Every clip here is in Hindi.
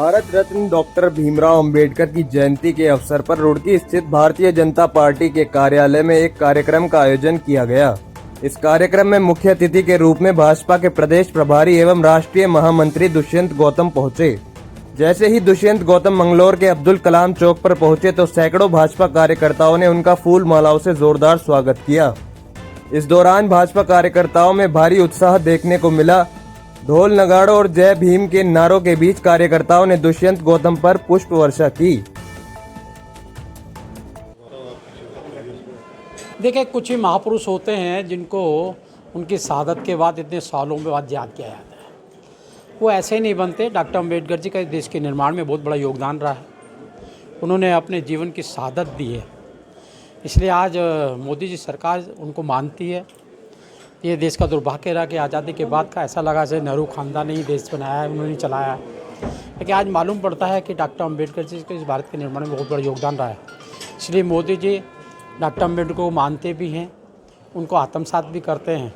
भारत रत्न डॉक्टर भीमराव अंबेडकर की जयंती के अवसर पर रुड़की स्थित भारतीय जनता पार्टी के कार्यालय में एक कार्यक्रम का आयोजन किया गया। इस कार्यक्रम में मुख्य अतिथि के रूप में भाजपा के प्रदेश प्रभारी एवं राष्ट्रीय महामंत्री दुष्यंत गौतम पहुंचे। जैसे ही दुष्यंत गौतम मंगलौर के अब्दुल कलाम चौक पर पहुंचे तो सैकड़ों भाजपा कार्यकर्ताओं ने उनका फूल मालाओं से जोरदार स्वागत किया। इस दौरान भाजपा कार्यकर्ताओं में भारी उत्साह देखने को मिला। ढोल नगाड़ों और जय भीम के नारों के बीच कार्यकर्ताओं ने दुष्यंत गौतम पर पुष्प वर्षा की। देखिए, कुछ ही महापुरुष होते हैं जिनको उनकी शहादत के बाद इतने सालों में बाद याद किया जाता है। वो ऐसे ही नहीं बनते। डॉक्टर अंबेडकर जी का देश के निर्माण में बहुत बड़ा योगदान रहा है। उन्होंने अपने जीवन की शहादत दी है, इसलिए आज मोदी जी सरकार उनको मानती है। ये देश का दुर्भाग्य रहा कि आज़ादी के बाद का ऐसा लगा जैसे नेहरू खानदान ने ही देश बनाया है, उन्होंने चलाया है। लेकिन आज मालूम पड़ता है कि डॉक्टर अंबेडकर जी के इस भारत के निर्माण में बहुत बड़ा योगदान रहा है। इसलिए मोदी जी डॉक्टर अंबेडकर को मानते भी हैं, उनको आत्मसात भी करते हैं।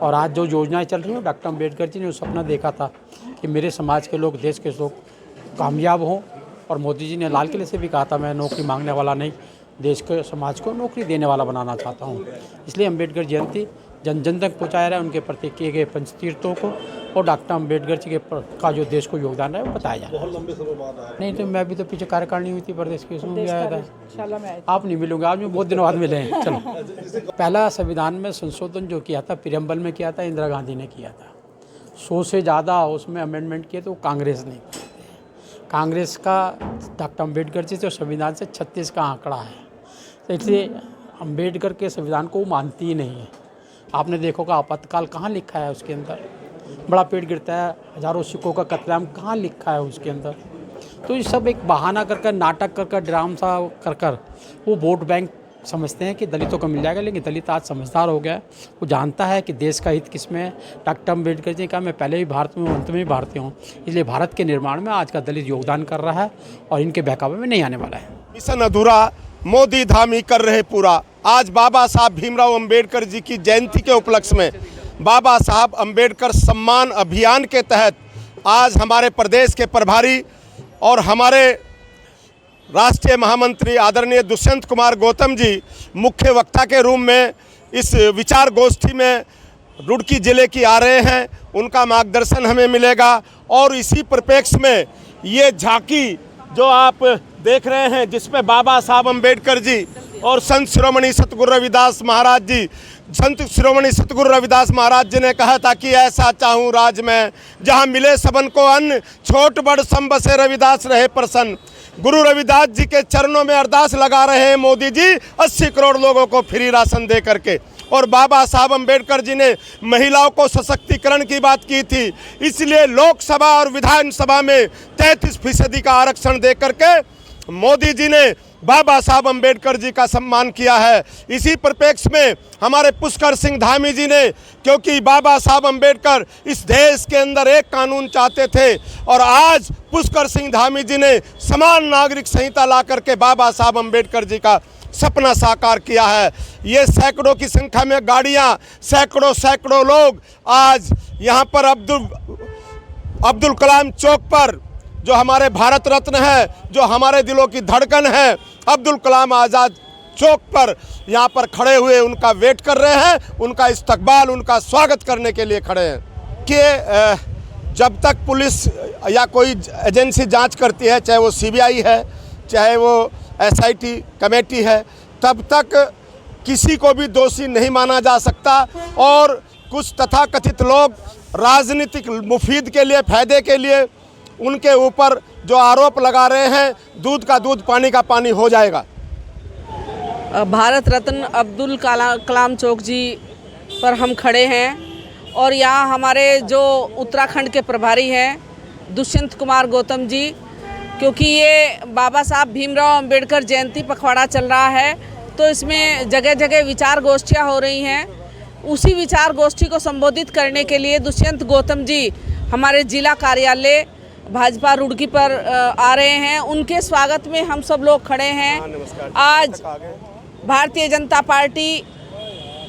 और आज जो योजनाएं चल रही हैं, डॉक्टर अंबेडकर जी ने वो सपना देखा था कि मेरे समाज के लोग, देश के लोग कामयाब हों। और मोदी जी ने लाल किले से भी कहा था, मैं नौकरी मांगने वाला नहीं, देश के समाज को नौकरी देने वाला बनाना चाहता हूँ। इसलिए अंबेडकर जयंती जन जन तक पहुँचाया रहा है, उनके प्रति किए गए पंचतीर्थों को और डॉक्टर अंबेडकर जी का जो देश को योगदान रहा है वो बताया जाए। बहुत लंबे समय बाद नहीं तो मैं भी तो पीछे कार्यकारिणी हुई थी प्रदेश की, उसमें भी आया था। आप नहीं मिलूंगे, आज में बहुत दिनों बाद मिले हैं। चलो, पहला संविधान में संशोधन जो किया था, प्रियम्बल में किया था, इंदिरा गांधी ने किया था। 100 से ज़्यादा उसमें अमेंडमेंट किए तो कांग्रेस ने किए थे। कांग्रेस का डॉक्टर अंबेडकर जी तो संविधान से 36 का आंकड़ा है, इसलिए अंबेडकर के संविधान को वो मानती ही नहीं है। आपने देखोगा आपातकाल कहाँ लिखा है उसके अंदर, बड़ा पेड़ गिरता है, हजारों सिखों का कत्लेआम कहाँ लिखा है उसके अंदर। तो ये सब एक बहाना कर नाटक कर ड्रामा सा कर वो वोट बैंक समझते हैं कि दलितों को मिल जाएगा। लेकिन दलित आज समझदार हो गया है, वो जानता है कि देश का हित किस में है। डॉक्टर अंबेडकर जी का मैं पहले भी भारत में हूँ, अंत में भी भारतीय हूँ, इसलिए भारत के निर्माण में आज का दलित योगदान कर रहा है और इनके बहकावे में नहीं आने वाला है। मिशन अधूरा मोदी धामी कर रहे पूरा। आज बाबा साहब भीमराव अंबेडकर जी की जयंती के उपलक्ष्य में बाबा साहब अंबेडकर सम्मान अभियान के तहत आज हमारे प्रदेश के प्रभारी और हमारे राष्ट्रीय महामंत्री आदरणीय दुष्यंत कुमार गौतम जी मुख्य वक्ता के रूप में इस विचार गोष्ठी में रुड़की जिले की आ रहे हैं। उनका मार्गदर्शन हमें मिलेगा और इसी परिप्रेक्ष्य में ये झांकी जो आप देख रहे हैं, जिसमें बाबा साहब अंबेडकर जी और संत शिरोमणि सतगुरु रविदास महाराज जी, संत शिरोमणि सतगुरु रविदास महाराज जी ने कहा था कि ऐसा चाहूँ राज में जहाँ मिले सबन को अन्न, छोट बड़ सब बसे रविदास रहे प्रसन्न। गुरु रविदास जी के चरणों में अरदास लगा रहे हैं मोदी जी 80 करोड़ लोगों को फ्री राशन दे करके। और बाबा साहब अंबेडकर जी ने महिलाओं को सशक्तिकरण की बात की थी, इसलिए लोकसभा और विधानसभा में 33% का आरक्षण दे करके मोदी जी ने बाबा साहब अंबेडकर जी का सम्मान किया है। इसी परिप्रेक्ष्य में हमारे पुष्कर सिंह धामी जी ने, क्योंकि बाबा साहब अंबेडकर इस देश के अंदर एक कानून चाहते थे और आज पुष्कर सिंह धामी जी ने समान नागरिक संहिता ला करके बाबा साहब अंबेडकर जी का सपना साकार किया है। ये सैकड़ों की संख्या में गाड़ियां, सैकड़ों लोग आज यहाँ पर अब्दुल कलाम चौक पर, जो हमारे भारत रत्न है, जो हमारे दिलों की धड़कन है, अब्दुल कलाम आज़ाद चौक पर यहाँ पर खड़े हुए उनका वेट कर रहे हैं, उनका इस्तकबाल, उनका स्वागत करने के लिए खड़े हैं। कि जब तक पुलिस या कोई एजेंसी जांच करती है, चाहे वो सीबीआई है, चाहे वो एसआईटी कमेटी है, तब तक किसी को भी दोषी नहीं माना जा सकता। और कुछ तथाकथित लोग राजनीतिक मुफीद के लिए, फायदे के लिए उनके ऊपर जो आरोप लगा रहे हैं, दूध का दूध पानी का पानी हो जाएगा। भारत रत्न अब्दुल कलाम चौक जी पर हम खड़े हैं और यहाँ हमारे जो उत्तराखंड के प्रभारी हैं दुष्यंत कुमार गौतम जी, क्योंकि ये बाबा साहब भीमराव अंबेडकर जयंती पखवाड़ा चल रहा है, तो इसमें जगह जगह विचार गोष्ठियाँ हो रही हैं। उसी विचार गोष्ठी को संबोधित करने के लिए दुष्यंत गौतम जी हमारे जिला कार्यालय भाजपा रुड़की पर आ रहे हैं। उनके स्वागत में हम सब लोग खड़े हैं। आज भारतीय जनता पार्टी,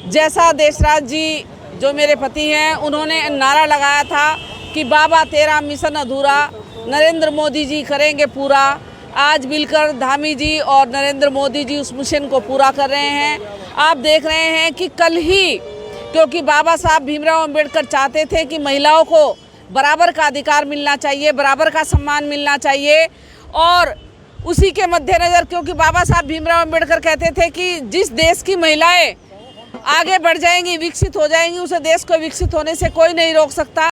जैसा देशराज जी जो मेरे पति हैं, उन्होंने नारा लगाया था कि बाबा तेरा मिशन अधूरा, नरेंद्र मोदी जी करेंगे पूरा। आज मिलकर धामी जी और नरेंद्र मोदी जी उस मिशन को पूरा कर रहे हैं। आप देख रहे हैं कि कल ही, क्योंकि बाबा साहब भीमराव अंबेडकर चाहते थे कि महिलाओं को बराबर का अधिकार मिलना चाहिए, बराबर का सम्मान मिलना चाहिए, और उसी के मद्देनज़र, क्योंकि बाबा साहब भीमराव अंबेडकर कहते थे कि जिस देश की महिलाएं आगे बढ़ जाएंगी, विकसित हो जाएंगी, उसे देश को विकसित होने से कोई नहीं रोक सकता।